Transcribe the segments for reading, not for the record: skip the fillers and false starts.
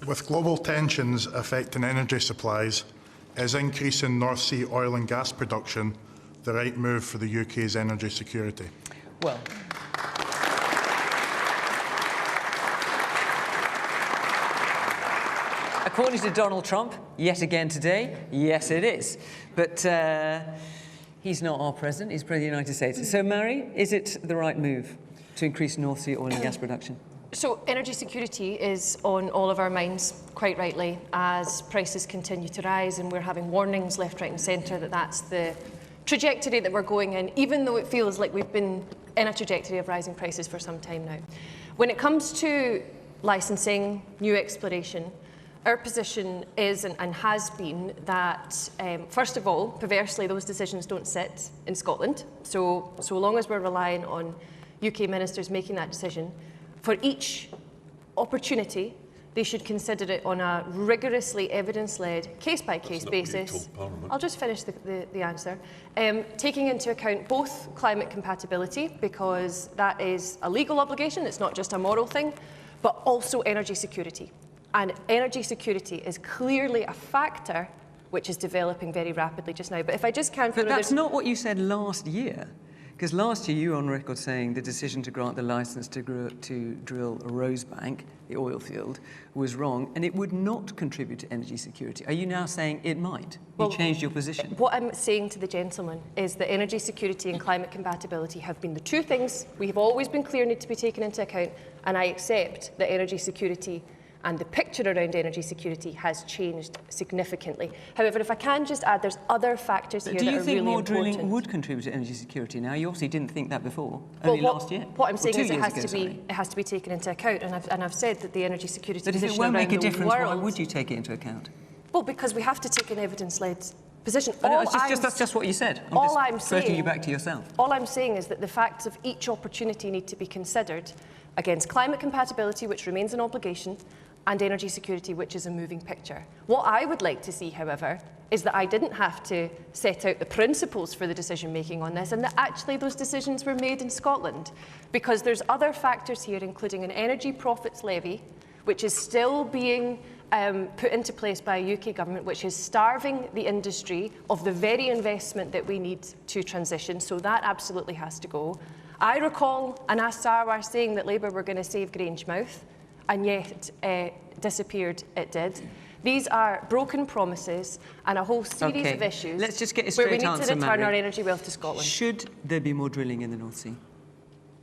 With global tensions affecting energy supplies, is increasing North Sea oil and gas production the right move for the UK's energy security? Well, according to Donald Trump, yet again today, yes it is. But he's not our president, he's President of the United States. So, Màiri, is it the right move to increase North Sea oil and gas production? So energy security is on all of our minds, quite rightly, as prices continue to rise, and we're having warnings left, right and centre that that's the trajectory that we're going in, even though it feels like we've been in a trajectory of rising prices for some time now. When it comes to licensing, new exploration, our position is and has been that, first of all, perversely, those decisions don't sit in Scotland. So long as we're relying on UK ministers making that decision, for each opportunity, they should consider it on a rigorously evidence-led, case-by-case basis. I'll just finish the answer. Taking into account both climate compatibility, because that is a legal obligation, it's not just a moral thing, but also energy security. And energy security is clearly a factor which is developing very rapidly just now. But if I just can... But that's not what you said last year. Because last year you were on record saying the decision to grant the licence to drill Rosebank, the oil field, was wrong and it would not contribute to energy security. Are you now saying it might? You changed your position. What I'm saying to the gentleman is that energy security and climate compatibility have been the two things we have always been clear need to be taken into account, and I accept that energy security and the picture around energy security has changed significantly. However, if I can just add, there's other factors here that are really important. Do you think more drilling would contribute to energy security now? You obviously didn't think that before, only last year. What I'm saying is it has to be taken into account, and I've said that the energy security position around the world... But if it won't make a difference, why would you take it into account? Well, because we have to take an evidence-led position. That's just what you said. I'm just quoting you back to yourself. All I'm saying is that the facts of each opportunity need to be considered against climate compatibility, which remains an obligation, and energy security, which is a moving picture. What I would like to see, however, is that I didn't have to set out the principles for the decision-making on this, and that actually those decisions were made in Scotland. Because there's other factors here, including an energy profits levy, which is still being put into place by a UK government, which is starving the industry of the very investment that we need to transition, so that absolutely has to go. I recall and asked Sarwar saying that Labour were going to save Grangemouth, and yet disappeared it did. These are broken promises and a whole series of issues. Let's just get a straight answer, where we need to return our energy wealth to Scotland. Should there be more drilling in the North Sea?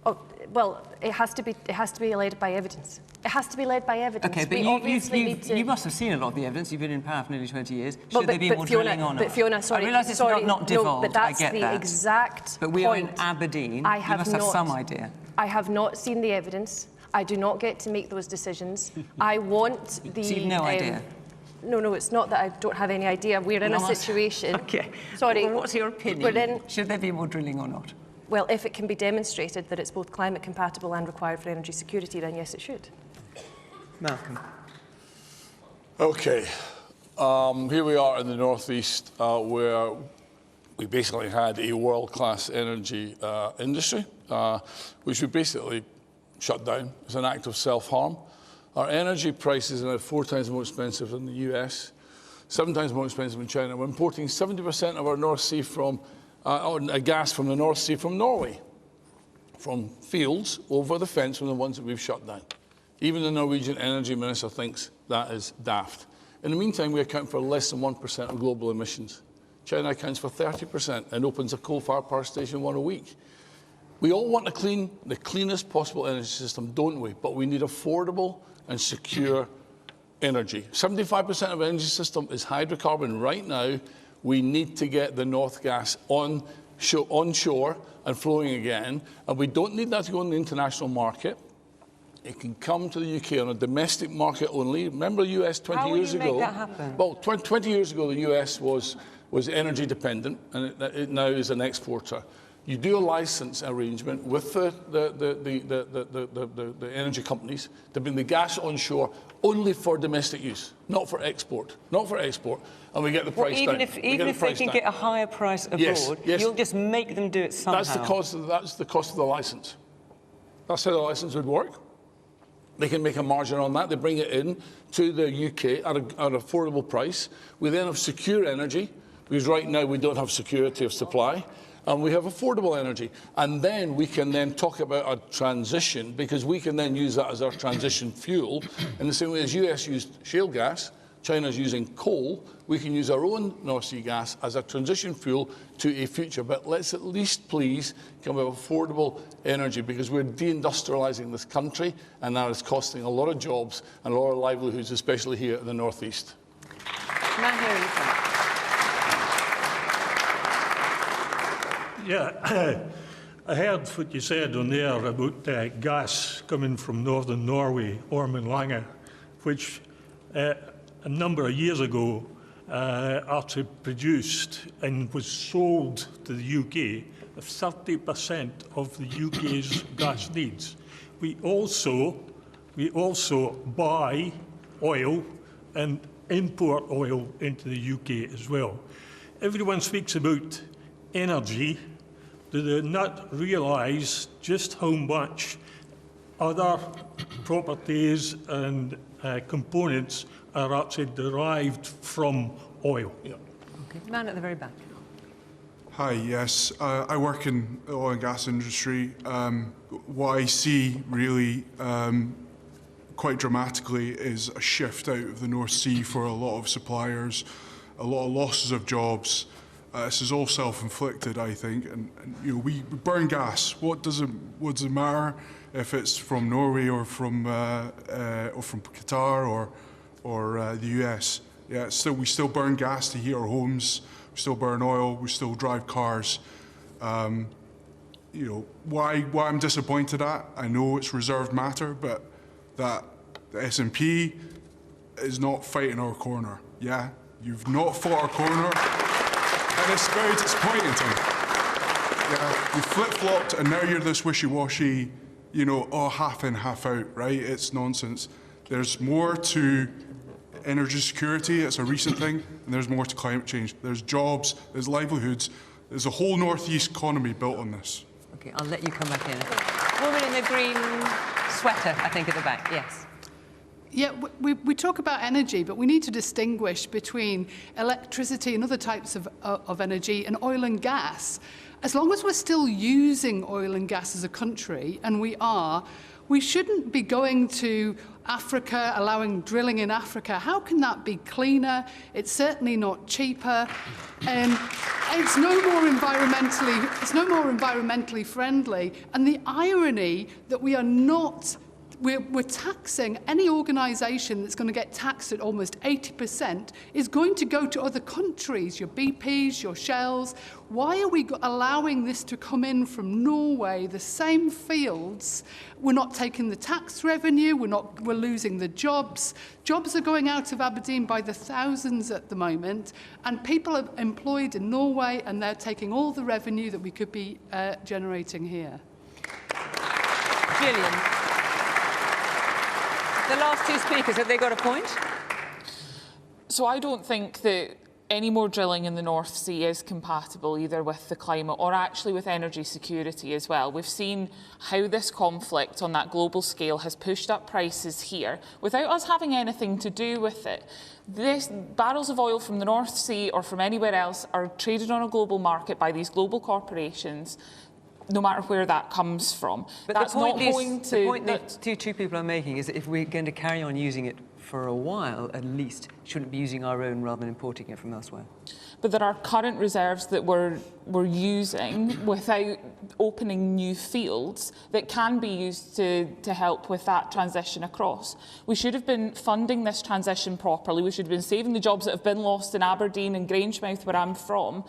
Oh, well, it has to be led by evidence. It has to be led by evidence. Okay, but you must have seen a lot of the evidence. You've been in power for nearly 20 years. Should there be more drilling or not? But Fiona, sorry, I realise it's not devolved. No, but that's I get the exact But we are in Aberdeen. You must have some idea. I have not seen the evidence. I do not get to make those decisions. I want the... So you've no idea? No, it's not that I don't have any idea. We're in a situation... Okay. Sorry. Well, what's your opinion? Should there be more drilling or not? Well, if it can be demonstrated that it's both climate compatible and required for energy security, then yes, it should. Malcolm. Okay. Here we are in the northeast, where we basically had a world-class energy industry, which we basically shut down as an act of self-harm. Our energy prices are now 4 times more expensive than the US, 7 times more expensive in China. We're importing 70% of our North Sea gas from the North Sea from Norway, from fields over the fence from the ones that we've shut down. Even the Norwegian energy minister thinks that is daft. In the meantime, we account for less than 1% of global emissions. China accounts for 30% and opens a coal-fired power station 1 a week. We all want the cleanest possible energy system, don't we? But we need affordable and secure energy. 75% of the energy system is hydrocarbon right now. We need to get the North Gas onshore and flowing again. And we don't need that to go in the international market. It can come to the UK on a domestic market only. Remember the US 20 years ago? How will you make that happen? Well, 20 years ago, the US was energy dependent, and it now is an exporter. You do a license arrangement with the energy companies to bring the gas onshore only for domestic use, not for export. Not for export. And we get the price down. Even if they can get a higher price abroad, you'll just make them do it somehow. That's the cost of the license. That's how the license would work. They can make a margin on that. They bring it in to the UK at an affordable price. We then have secure energy, because right now we don't have security of supply. And we have affordable energy. And then we can then talk about a transition, because we can then use that as our transition fuel. In the same way as US used shale gas, China's using coal, we can use our own North Sea gas as a transition fuel to a future. But let's at least please come with affordable energy, because we're deindustrialising this country, and that is costing a lot of jobs and a lot of livelihoods, especially here in the North East. Yeah, I heard what you said on there about gas coming from northern Norway, Ormen Lange, which a number of years ago Arctic produced and was sold to the UK 30% of the UK's gas needs. We also buy oil and import oil into the UK as well. Everyone speaks about energy. Do they not realise just how much other properties and components are actually derived from oil? Okay. Man at the very back. Hi, yes. I work in the oil and gas industry. What I see really quite dramatically is a shift out of the North Sea for a lot of suppliers, a lot of losses of jobs. This is all self-inflicted, I think, and you know, we burn gas. What does it matter if it's from Norway or from Qatar or the US? Yeah, we still burn gas to heat our homes. We still burn oil. We still drive cars. You know, why I'm disappointed at? I know it's reserved matter, but that the SNP is not fighting our corner. Yeah, you've not fought our corner. And it's very disappointing to me. Yeah, you flip-flopped and now you're this wishy-washy, you know, oh, half in, half out, right? It's nonsense. There's more to energy security, it's a recent thing, and there's more to climate change. There's jobs, there's livelihoods, there's a whole North East economy built on this. Okay, I'll let you come back in. Woman in the green sweater, I think, at the back, yes. Yeah, we talk about energy, but we need to distinguish between electricity and other types of energy and oil and gas. As long as we're still using oil and gas as a country, and we shouldn't be going to Africa, allowing drilling in Africa. How can that be cleaner? It's certainly not cheaper, and it's no more environmentally friendly. And the irony that we are not. We're taxing any organisation that's going to get taxed at almost 80% is going to go to other countries, your BPs, your Shells. Why are we allowing this to come in from Norway, the same fields? We're not taking the tax revenue, we're losing the jobs. Jobs are going out of Aberdeen by the thousands at the moment, and people are employed in Norway, and they're taking all the revenue that we could be generating here. Gillian. The last two speakers, have they got a point? So I don't think that any more drilling in the North Sea is compatible either with the climate or actually with energy security as well. We've seen how this conflict on that global scale has pushed up prices here without us having anything to do with it. Barrels of oil from the North Sea or from anywhere else are traded on a global market by these global corporations, no matter where that comes from. But that's the point not going to... The point that two people are making is that if we're going to carry on using it for a while, at least, shouldn't be using our own rather than importing it from elsewhere. But there are current reserves that we're using without opening new fields that can be used to help with that transition across. We should have been funding this transition properly. We should have been saving the jobs that have been lost in Aberdeen and Grangemouth, where I'm from,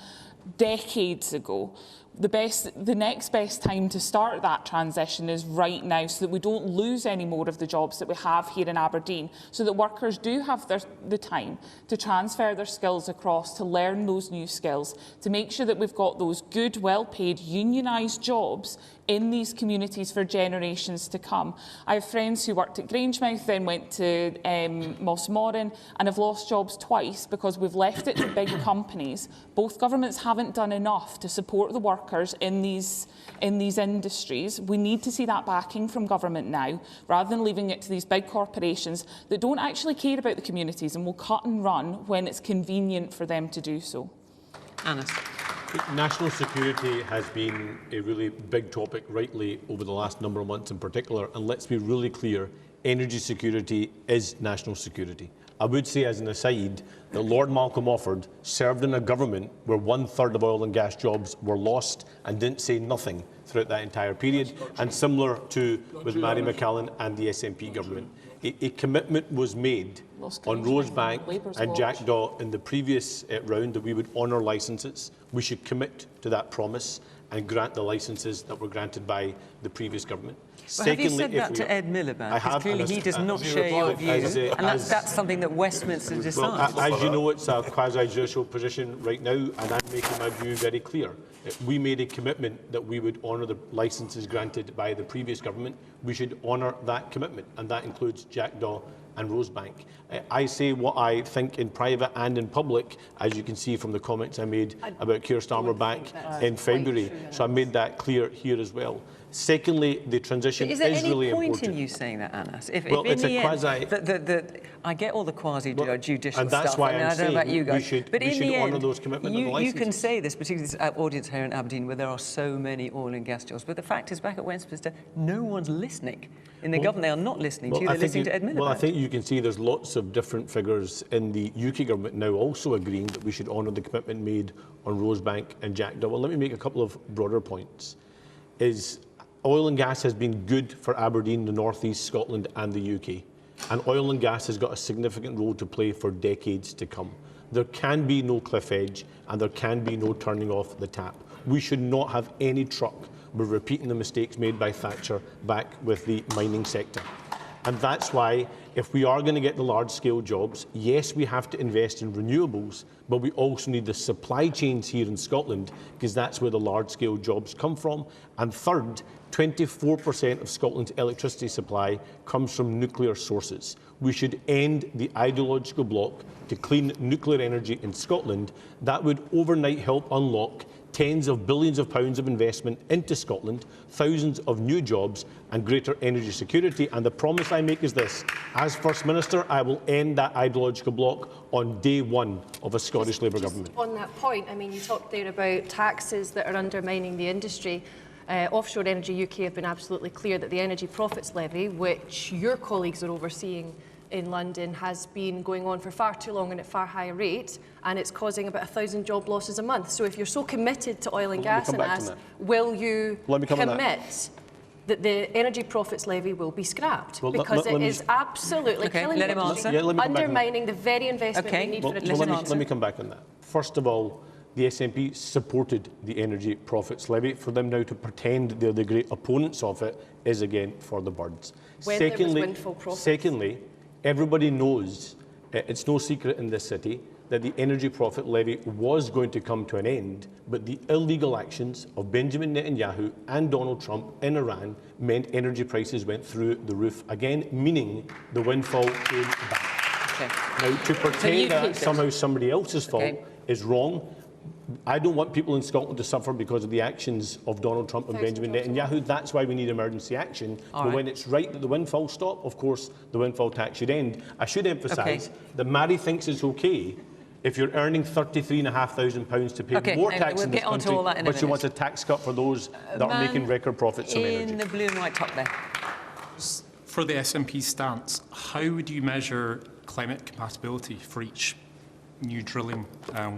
decades ago. The next best time to start that transition is right now, so that we don't lose any more of the jobs that we have here in Aberdeen, so that workers do have the time to transfer their skills across, to learn those new skills, to make sure that we've got those good, well-paid, unionised jobs in these communities for generations to come. I have friends who worked at Grangemouth, then went to Mossmorran, and have lost jobs twice because we've left it to big companies. Both governments haven't done enough to support the workers in these industries. We need to see that backing from government now, rather than leaving it to these big corporations that don't actually care about the communities and will cut and run when it's convenient for them to do so. Anna. National security has been a really big topic, rightly, over the last number of months in particular, and let's be really clear, energy security is national security. I would say, as an aside, that Lord Malcolm Offord served in a government where 1/3 of oil and gas jobs were lost and didn't say nothing throughout that entire period, and similar to with Màiri McAllan and the SNP government. A commitment was made on Rosebank and Jackdaw in the previous round that we would honour licences. We should commit to that promise and grant the licences that were granted by the previous government. Well, have you said that to Ed Miliband? Because clearly he does not share your view, and that's something that Westminster decides. Well, as you know, it's a quasi-judicial position right now, and I'm making my view very clear. We made a commitment that we would honour the licences granted by the previous government. We should honour that commitment, and that includes Jackdaw and Rosebank. I say what I think in private and in public, as you can see from the comments I made about Keir Starmer back in February. So I made that clear here as well. Secondly, the transition is really important. Is there any point in you saying that, Anna? Well, it's a quasi... I get all the quasi-judicial and that's stuff, why I I'm don't know about you guys. we should honour those commitments of the licences. You can say this, particularly this audience here in Aberdeen, where there are so many oil and gas jobs. But the fact is, back at Westminster, no one's listening. In the government, they are not listening to you, they're listening to Ed Miliband. Well, I think you can see there's lots of different figures in the UK government now also agreeing that we should honour the commitment made on Rosebank and Jackdaw. Well, let me make a couple of broader points. Oil and gas has been good for Aberdeen, the North East, Scotland and the UK. And oil and gas has got a significant role to play for decades to come. There can be no cliff edge and there can be no turning off the tap. We should not have any truck with repeating the mistakes made by Thatcher back with the mining sector. And that's why, if we are going to get the large-scale jobs, yes, we have to invest in renewables, but we also need the supply chains here in Scotland, because that's where the large-scale jobs come from. And third, 24% of Scotland's electricity supply comes from nuclear sources. We should end the ideological block to clean nuclear energy in Scotland. That would overnight help unlock tens of billions of pounds of investment into Scotland, thousands of new jobs and greater energy security. And the promise I make is this: as First Minister, I will end that ideological block on day one of a Scottish Labour government. On that point, I mean, you talked there about taxes that are undermining the industry. Offshore Energy UK have been absolutely clear that the Energy Profits Levy, which your colleagues are overseeing in London, has been going on for far too long and at far higher rate, and it's causing about 1,000 job losses a month. So if you're so committed to oil and gas, will you commit that the Energy Profits Levy will be scrapped? Because it is absolutely killing the industry, undermining the very investment we need for a transition. Let me come back on that. First of all, the SNP supported the Energy Profits Levy. For them now to pretend they're the great opponents of it is, again, for the birds. Secondly, everybody knows, it's no secret in this city, that the Energy Profit Levy was going to come to an end, but the illegal actions of Benjamin Netanyahu and Donald Trump in Iran meant energy prices went through the roof again, meaning the windfall came back. Now, to pretend that somehow somebody else's fault is wrong. I don't want people in Scotland to suffer because of the actions of Donald Trump and Benjamin Netanyahu. That's why we need emergency action. But when it's right that the windfall stop, of course, the windfall tax should end. I should emphasise that Màiri thinks it's okay if you're earning £33,500 to pay more tax in this country, but she wants a tax cut for those that are making record profits from energy. In the blue and white top there. For the SNP stance, how would you measure climate compatibility for each new drilling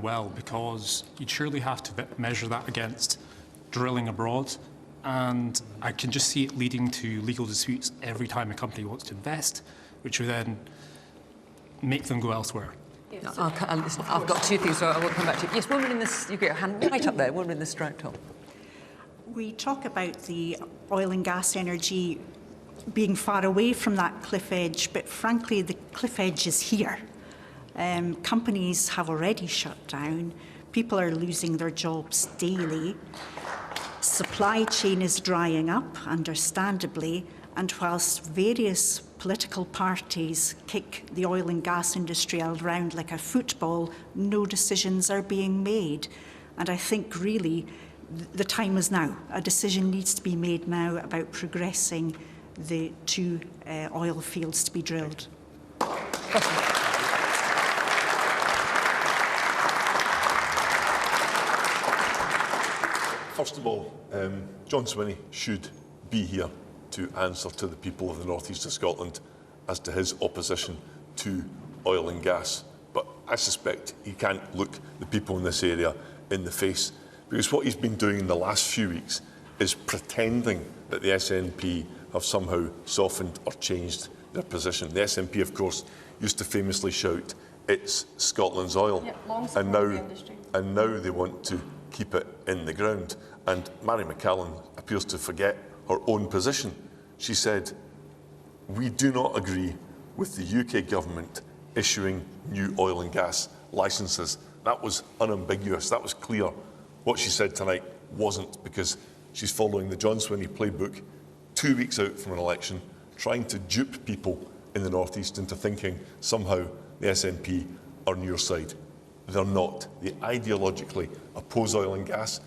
well? Because you'd surely have to measure that against drilling abroad, and I can just see it leading to legal disputes every time a company wants to invest, which would then make them go elsewhere. Listen, I've got two things, so I will come back to you. Yes, woman in this, you get your hand right up there, woman in the striped top. We talk about the oil and gas energy being far away from that cliff edge, but frankly, the cliff edge is here. Companies have already shut down. People are losing their jobs daily. supply chain is drying up, understandably, and whilst various political parties kick the oil and gas industry around like a football, no decisions are being made. And I think really the time is now. A decision needs to be made now about progressing the 2 oil fields to be drilled. First of all, John Swinney should be here to answer to the people of the North East of Scotland as to his opposition to oil and gas. But I suspect he can't look the people in this area in the face, because what he's been doing in the last few weeks is pretending that the SNP have somehow softened or changed their position. The SNP, of course, used to famously shout, "It's Scotland's oil," and now they want to keep it in the ground. And Màiri McAllan appears to forget her own position. She said, "We do not agree with the UK government issuing new oil and gas licences." That was unambiguous, that was clear. What she said tonight wasn't, because she's following the John Swinney playbook 2 weeks out from an election, trying to dupe people in the North East into thinking somehow the SNP are on your side. They're not. They ideologically oppose oil and gas,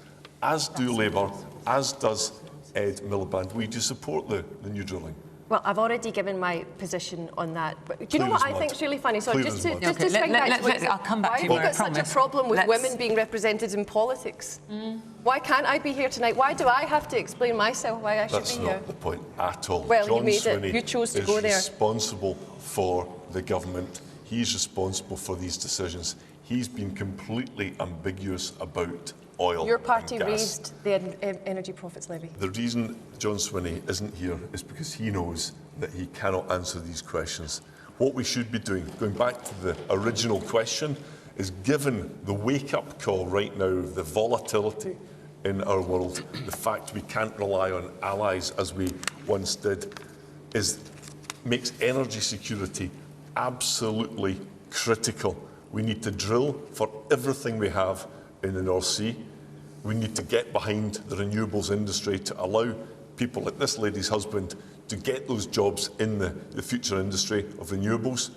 as do Labour, as does Ed Miliband. We do support the new drilling. Well, I've already given my position on that. But do you know what I think is really funny? So just to swing back to I'll come back to you. Why have we got such a problem with women being represented in politics? Why can't I be here tonight? Why do I have to explain myself why I should be here? That's not the point at all. Well, John you made Swinney it. You chose to go there. is responsible for the government. He's responsible for these decisions. He's been completely ambiguous about oil Your party and gas. raised the energy profits levy. The reason John Swinney isn't here is because he knows that he cannot answer these questions. What we should be doing, going back to the original question, is given the wake-up call right now, the volatility in our world, the fact we can't rely on allies as we once did, makes energy security absolutely critical. We need to drill for everything we have in the North Sea. We need to get behind the renewables industry to allow people like this lady's husband to get those jobs in the future industry of renewables.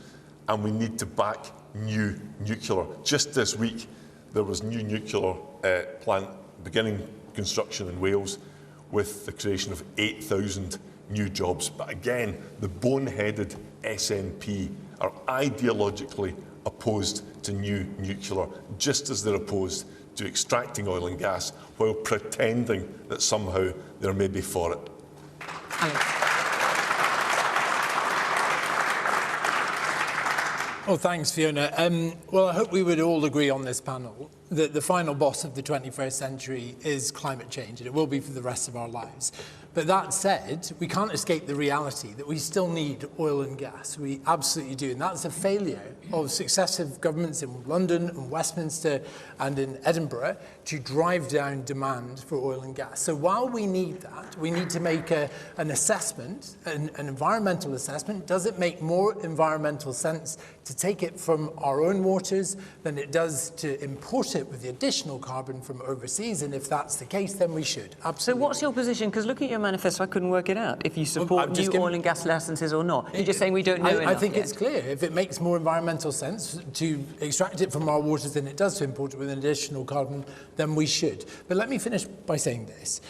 And we need to back new nuclear. Just this week, there was new nuclear plant beginning construction in Wales with the creation of 8,000 new jobs. But again, the boneheaded SNP are ideologically opposed to new nuclear, just as they're opposed to extracting oil and gas, while pretending that somehow they're maybe for it. Well, thanks, Fiona. Well, I hope we would all agree on this panel that the final boss of the 21st century is climate change, and it will be for the rest of our lives. But that said, we can't escape the reality that we still need oil and gas. We absolutely do. And that's a failure of successive governments in London and Westminster and in Edinburgh to drive down demand for oil and gas. So while we need that, we need to make an assessment, an environmental assessment. Does it make more environmental sense to take it from our own waters than it does to import it with the additional carbon from overseas? And if that's the case, then we should. Absolutely. So what's your position? Because looking at your manifesto, I couldn't work it out. If you support new oil and gas licences or not. You're just saying we don't know enough I think yet. it's clear. If it makes more environmental sense to extract it from our waters than it does to import it with an additional carbon, then we should. But let me finish by saying this.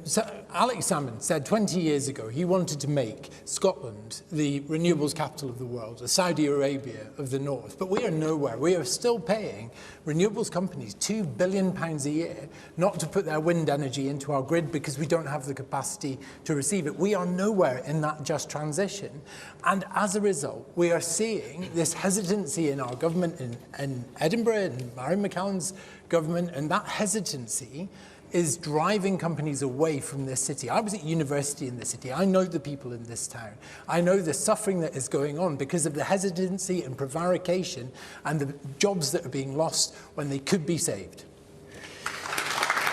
So Alex Salmond said 20 years ago he wanted to make Scotland the renewables capital of the world, the Saudi Arabia of the north. But we are nowhere. We are still paying renewables companies £2 billion a year not to put their wind energy into our grid because we don't have the capacity to receive it. We are nowhere in that just transition. And as a result, we are seeing this hesitancy in our government in Edinburgh and Màiri McAllan's government, and that hesitancy is driving companies away from this city. I was at university in this city. I know the people in this town. I know the suffering that is going on because of the hesitancy and prevarication and the jobs that are being lost when they could be saved.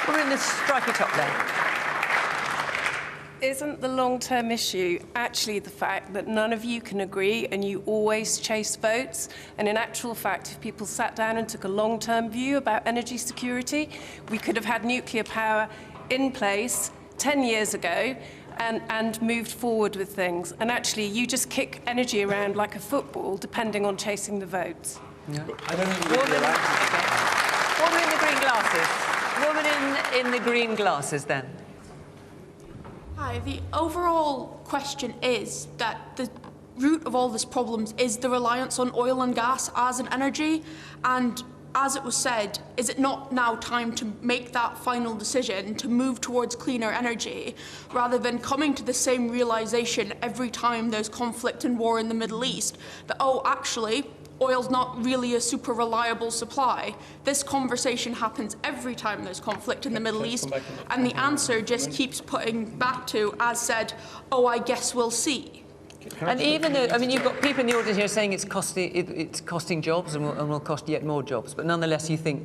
We're in this striker top there. Isn't the long-term issue actually the fact that none of you can agree and you always chase votes? And in actual fact, if people sat down and took a long-term view about energy security, we could have had nuclear power in place 10 years ago and moved forward with things. And actually, you just kick energy around like a football, depending on chasing the votes. Yeah. I don't think Woman in the green glasses. Woman in the green glasses, then. Hi, the overall question is that the root of all these problems is the reliance on oil and gas as an energy, and as it was said, is it not now time to make that final decision to move towards cleaner energy rather than coming to the same realization every time there's conflict and war in the Middle East that, oh, actually, oil's not really a super reliable supply? This conversation happens every time there's conflict in the Middle East, and the answer just keeps putting back to, as said, oh, I guess we'll see. And even though, I mean, you've got people in the audience here saying it's costing jobs and will cost yet more jobs, but nonetheless you think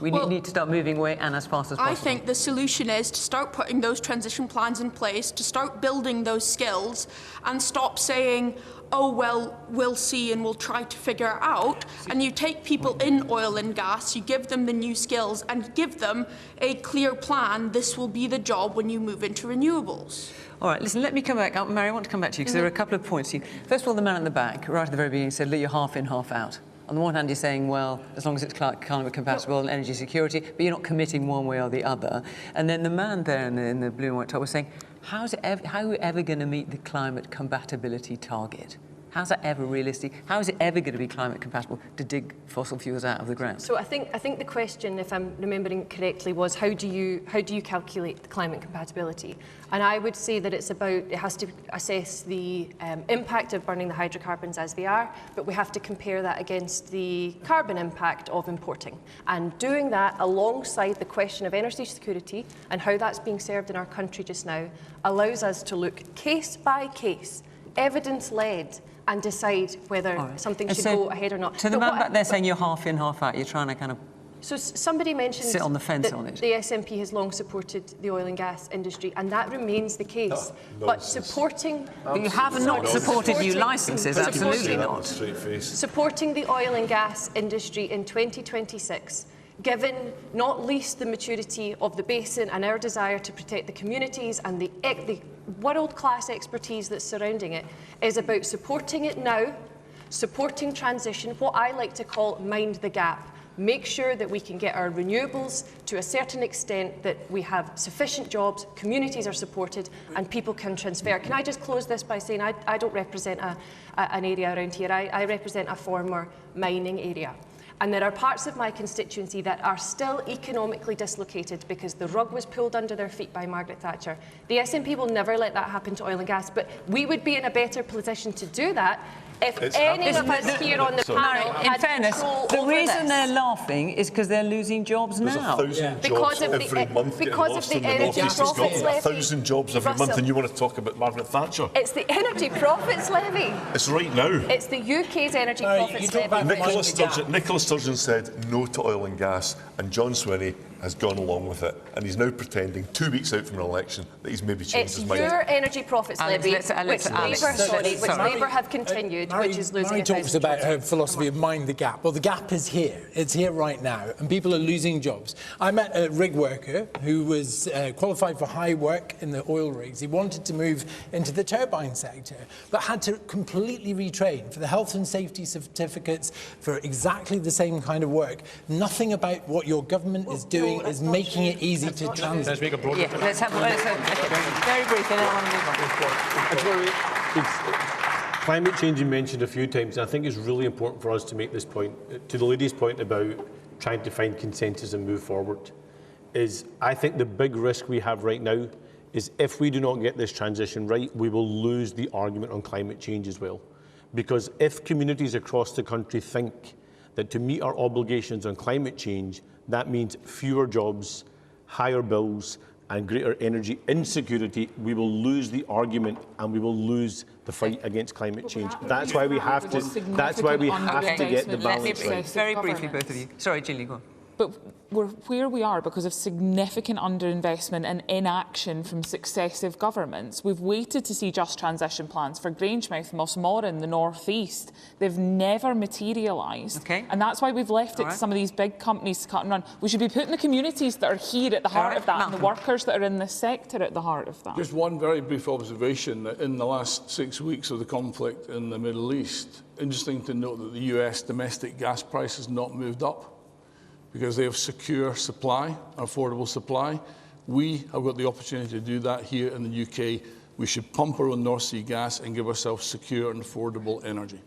we need to start moving away and as fast as possible. I think the solution is to start putting those transition plans in place, to start building those skills, and stop saying, oh, well, we'll see and we'll try to figure it out. And you take people in oil and gas, you give them the new skills and give them a clear plan. This will be the job when you move into renewables. All right, listen, let me come back. Mary, I want to come back to you because there are a couple of points here. First of all, the man at the back, right at the very beginning, said, look, you're half in, half out. On the one hand, you're saying, well, as long as it's climate compatible and energy security, but you're not committing one way or the other. And then the man there in the blue and white top was saying, how are we ever going to meet the climate compatibility target? How's that ever realistic? How is it ever going to be climate compatible to dig fossil fuels out of the ground? So I think the question, if I'm remembering correctly, was how do you calculate the climate compatibility? And I would say that it has to assess the impact of burning the hydrocarbons as they are, but we have to compare that against the carbon impact of importing. And doing that alongside the question of energy security and how that's being served in our country just now allows us to look case by case, evidence-led, and decide whether something should go ahead or not. So the man back there saying you're half in, half out, you're trying to kind of So somebody mentioned sit on the fence that on it. the SNP has long supported the oil and gas industry, and that remains the case. But supporting... But you have not supported new licences, absolutely not. Supporting the oil and gas industry in 2026, given not least the maturity of the basin and our desire to protect the communities and the world-class expertise that's surrounding it, is about supporting it now, supporting transition, what I like to call mind the gap. Make sure that we can get our renewables to a certain extent, that we have sufficient jobs, communities are supported, and people can transfer. Can I just close this by saying I don't represent an area around here. I represent a former mining area. And there are parts of my constituency that are still economically dislocated because the rug was pulled under their feet by Margaret Thatcher. The SNP will never let that happen to oil and gas, but we would be in a better position to do that if any of us here on the panel had control over this. The reason they're laughing is because they're losing jobs now. There's 1,000 jobs every month getting lost in the North East of Scotland. 1,000 jobs every month, and you want to talk about Margaret Thatcher? It's the energy profits levy. It's right now. It's the UK's energy profits levy. Nicola Sturgeon said no to oil and gas, and John Swinney has gone along with it, and he's now pretending 2 weeks out from an election that he's maybe changed his mind. It's your energy profits levy, which Labour have continued, which is losing. Mary talks about her philosophy of mind the gap. Well, the gap is here. It's here right now, and people are losing jobs. I met a rig worker who was qualified for high work in the oil rigs. He wanted to move into the turbine sector, but had to completely retrain for the health and safety certificates for exactly the same kind of work. Nothing about what your government is doing is making it easy to transit. Let's make a broader point. Let's have very briefly. Then I want to move on. Climate change you mentioned a few times, and I think it's really important for us to make this point, to the lady's point about trying to find consensus and move forward, is I think the big risk we have right now is if we do not get this transition right, we will lose the argument on climate change as well. Because if communities across the country think that to meet our obligations on climate change, that means fewer jobs, higher bills, and greater energy insecurity, we will lose the argument and we will lose the fight against climate change. That's why we have to. That's why we have to get the balance right. Very briefly, both of you. Sorry, Gillian, go on. But we're where we are because of significant underinvestment and inaction from successive governments. We've waited to see just transition plans for Grangemouth, Mossmore in the North East. They've never materialised. Okay. And that's why we've left it to some of these big companies to cut and run. We should be putting the communities that are here at the heart of that and the workers that are in this sector at the heart of that. Just one very brief observation that in the last 6 weeks of the conflict in the Middle East, interesting to note that the US domestic gas price has not moved up because they have secure supply, affordable supply. We have got the opportunity to do that here in the UK. We should pump our own North Sea gas and give ourselves secure and affordable energy.